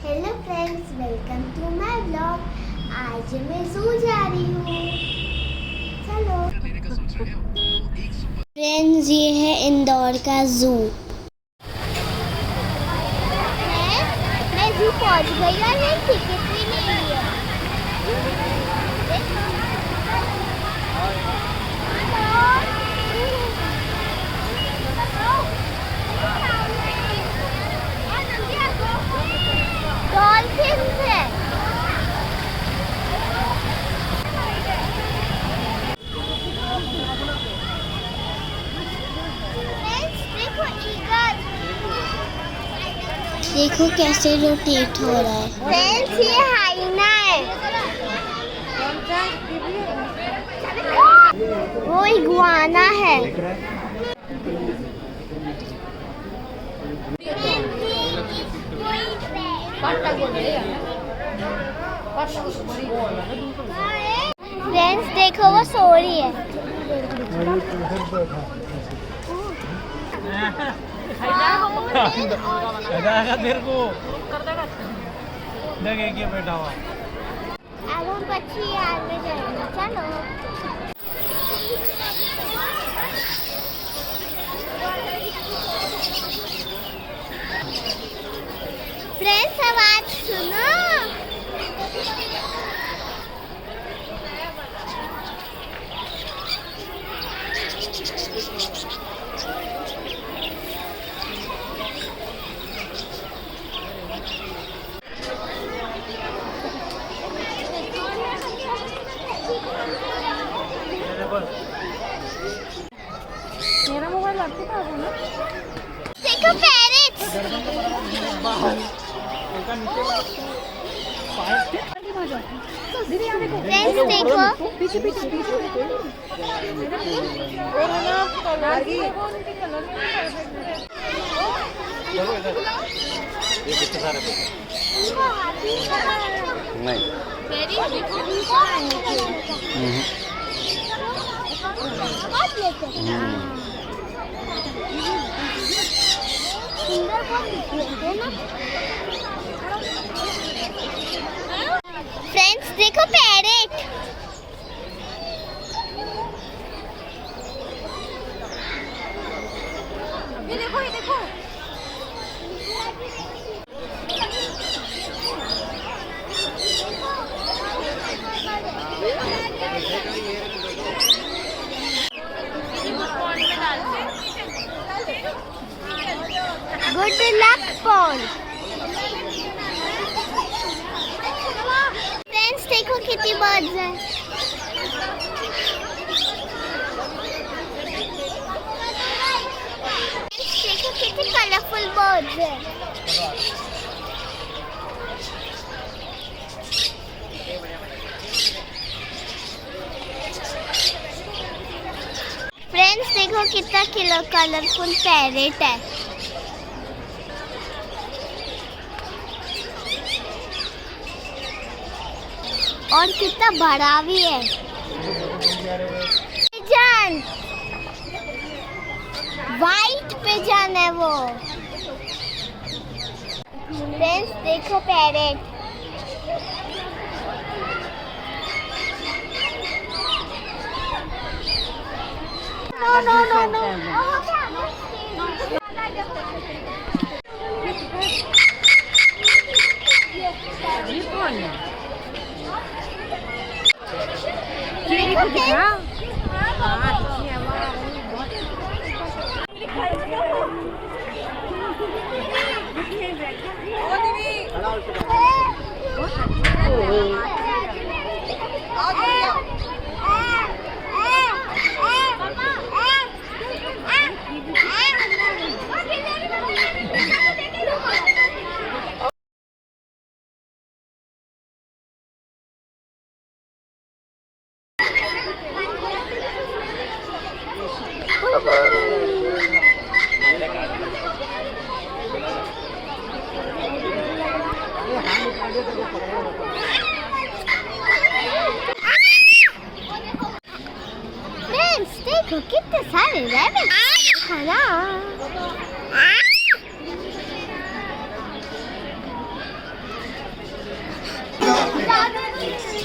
Hello friends, welcome to my blog. आज मैं जू जा रही हूँ। चलो फ्रेंड्स, ये है इंदौर का जू। मैं जू पहुँच गई और मैं टिकट भी नहीं ली है। डॉल्फिन है। देखो कैसे रोटेट हो रहा है। फ्रेंड्स, ये हाइना है। वो इग्वाना है। फ्रेंड्स देखो, वो सो रही है। तेरे को देख बैठा हुआ। अब हम पक्षी यार में जाएंगे। चलो फ्रेंड्स, आवाज सुनो। मेरा मोबाइल आपके पास है ना? देखो पैरेट्स। फ्रेंड्स देखो, पीछे पीछे पीछे और है ना कलर की ये कितने सारे नहीं फ्रेंड्स देखो पैरेट। ये देखो ये देखो। Good luck pond. फ्रेंड्स देखो कितनी बर्ड्स हैं। देखो कितनी कलरफुल बर्ड्स हैं। फ्रेंड्स देखो कितना कलरफुल पैरेट है। और कितना बड़ा भी है। पिजन, वाइट पिजन है वो। फ्रेंड्स देखो parrot. No no no no. Kiwi को दिखा। देखो कितने सारे रैबिट खाना। फ्रेंड्स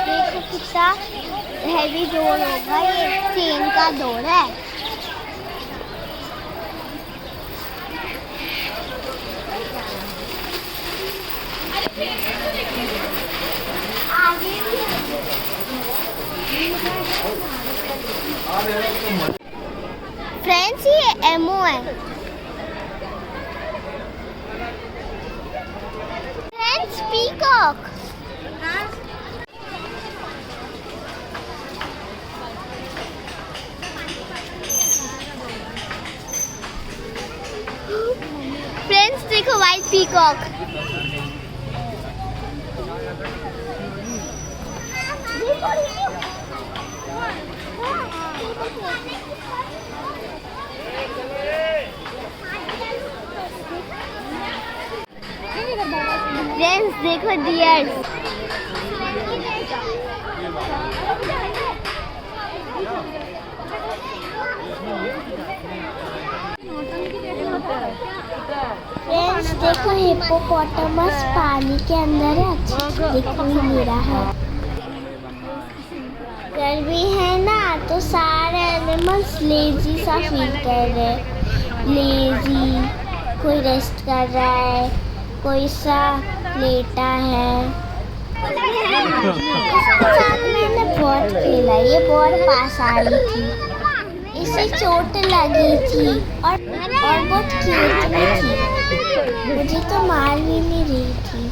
देखो कितना हैवी डोर होगा, ये ट्रेन का डोर है। आगे भी फ्रेंड्स ये एमओ है। Friends peacock. फ्रेंड्स देखो वाइट पीकॉक। फ्रेंड्स देखो डियर्स। फ्रेंड्स देखो हिप्पोपोटामस पानी के अंदर है, अच्छा दिख नहीं रहा है। गर्मी है ना तो सारे एनिमल्स लेजी सा फील कर रहे। लेजी, कोई रेस्ट कर रहा है, कोई सा लेटा है। इसके साथ मैंने बहुत खेला, ये बहुत पास आ रही थी, इसे चोट लगी थी और बहुत क्यूट भी थी, मुझे तो मार भी नहीं रही थी।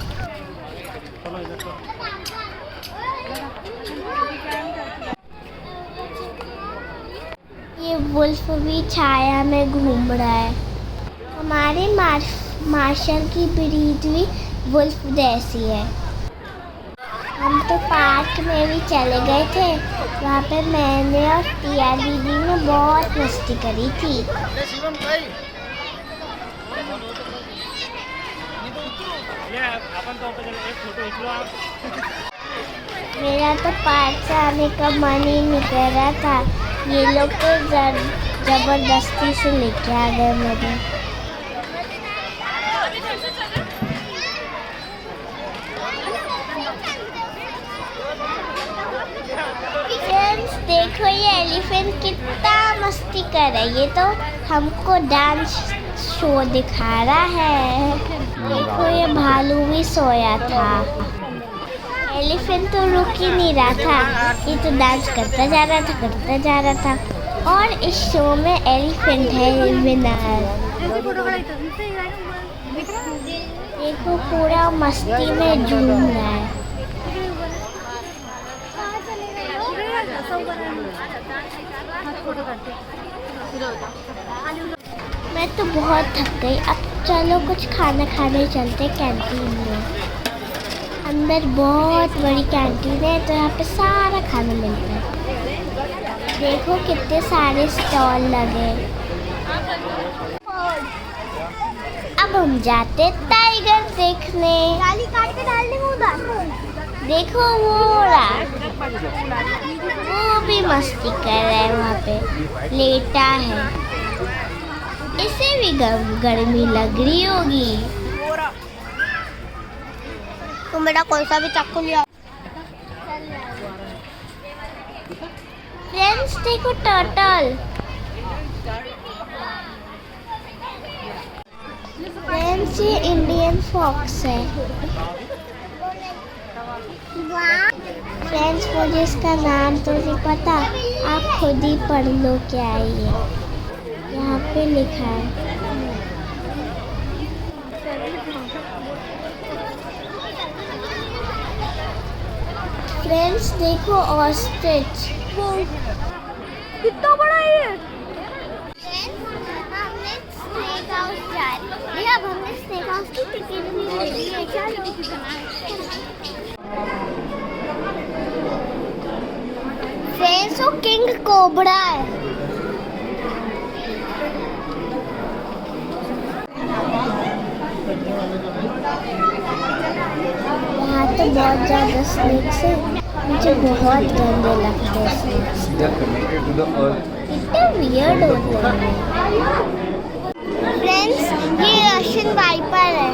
ये वुल्फ भी छाया में घूम रहा है। हमारे मार्शल की ब्रीड भी वुल्फ जैसी है। हम तो पार्क में भी चले गए थे, वहाँ पे मैंने और टिया दीदी ने बहुत मस्ती करी थी। मेरा तो पार्क से आने का मन ही नहीं कर रहा था, ये लोग तो जबरदस्ती से लेके आ गए मुझे। फ्रेंड्स देखो ये एलिफेंट कितना मस्ती कर रहा है, ये तो हमको डांस शो दिखा रहा है। देखो ये भालू भी सोया था। एलिफेंट तो रुक ही नहीं रहा था, ये तो डांस करता जा रहा था। और इस शो में एलिफेंट है विनर। देखो पूरा मस्ती में झूम रहा है। मैं तो बहुत थक गई, अब चलो कुछ खाना खाने चलते कैंटीन में। अंदर बहुत बड़ी कैंटीन है तो यहाँ पे सारा खाना मिलता है। देखो कितने सारे स्टॉल लगे। अब हम जाते टाइगर देखने। गाली काट के डाल देंगे उधर। देखो वो रहा, वो भी मस्ती कर रहा है, वहाँ पे लेटा है। इसे भी गर्मी लग रही होगी। तुम बेटा कौन सा भी चाकू लिया। फ्रेंड्स देखो टर्टल। फ्रेंड्स ये इंडियन फॉक्स है। फ्रेंड्स मुझे इसका नाम तो नहीं पता, आप खुद ही पढ़ लो क्या है ये, यहाँ पे लिखा है। फ्रेंड्स देखो ऑस्ट्रिच, कितना बड़ा है ये। हमने स्नेक हाउस जा रहे हैं, अब हमने स्नेक हाउस की टिकट भी ले ली है। फ्रेंड्स वो किंग कोबरा है। यहाँ तो बहुत ज़्यादा स्नेक्स है। मुझे बहुत गंदे लगते हैं snakes। कितने वियर्ड होते हैं। फ्रेंड्स, ये रशियन वाइपर है।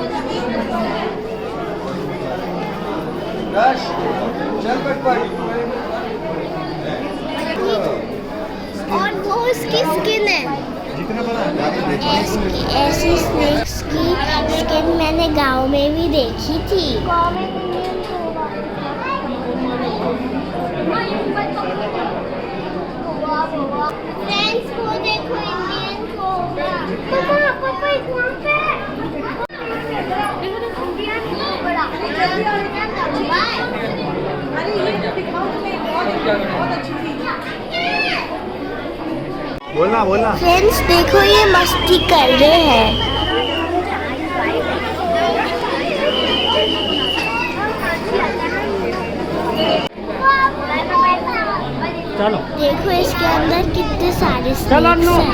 और वो इसकी स्किन है। ऐसी स्नेक्स की स्किन मैंने गांव में भी देखी थी। फ्रेंड्स, को देखो इंडियन कोबरा। पापा यहाँ पे। Indian cobra. अरे ये दिखाओ, बहुत अच्छी थी। बोलना फ्रेंड्स, देखो ये मस्ती कर रहे हैं। चलो देखो इसके अंदर कितने सारे स्नेक्स हैं।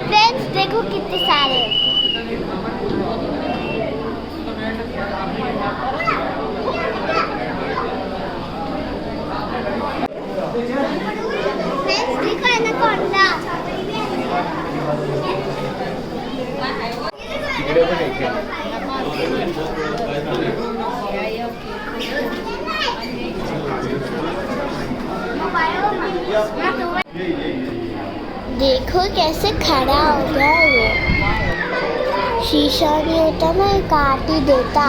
फ्रेंड्स, देखो कितने सारे। फ्रेंड्स, देखो एनाकोंडा। देखो कैसे खड़ा हो गया ये। शीशा नहीं होता ना, ये काट ही देता।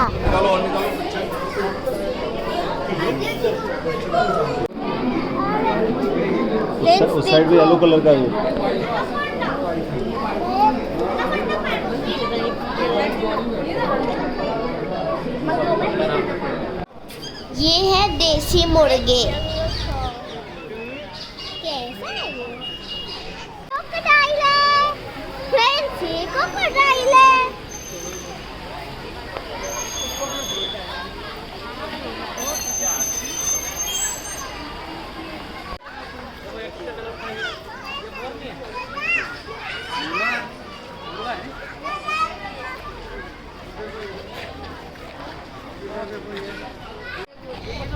उस साइड भी येलो कलर का है। ये है देसी मुर्गे। कैसा है ये? क्रोकोडाइल है। फ्रेंड्स, ये क्रोकोडाइल है।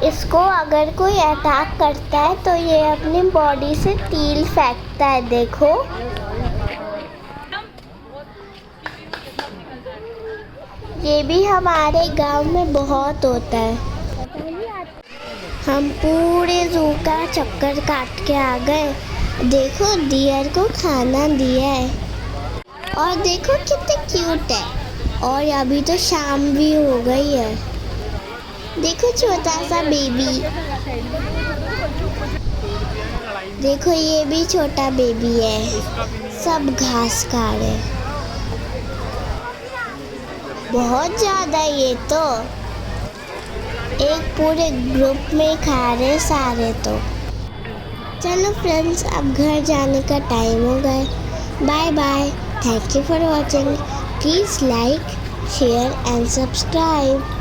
इसको अगर कोई अटैक करता है तो ये अपनी बॉडी से तील फेंकता है। देखो, ये भी हमारे गांव में बहुत होता है। हम पूरे ज़ू का चक्कर काट के आ गए। देखो, डियर को खाना दिया है और देखो कितने क्यूट है। और अभी तो शाम भी हो गई है। देखो छोटा सा बेबी। देखो, ये भी छोटा बेबी है। सब घास खा रहे। बहुत ज़्यादा, ये तो एक पूरे ग्रुप में खा रहे सारे। तो चलो फ्रेंड्स, अब घर जाने का टाइम हो गया। Bye bye. Thank you for watching. Please like, share and subscribe.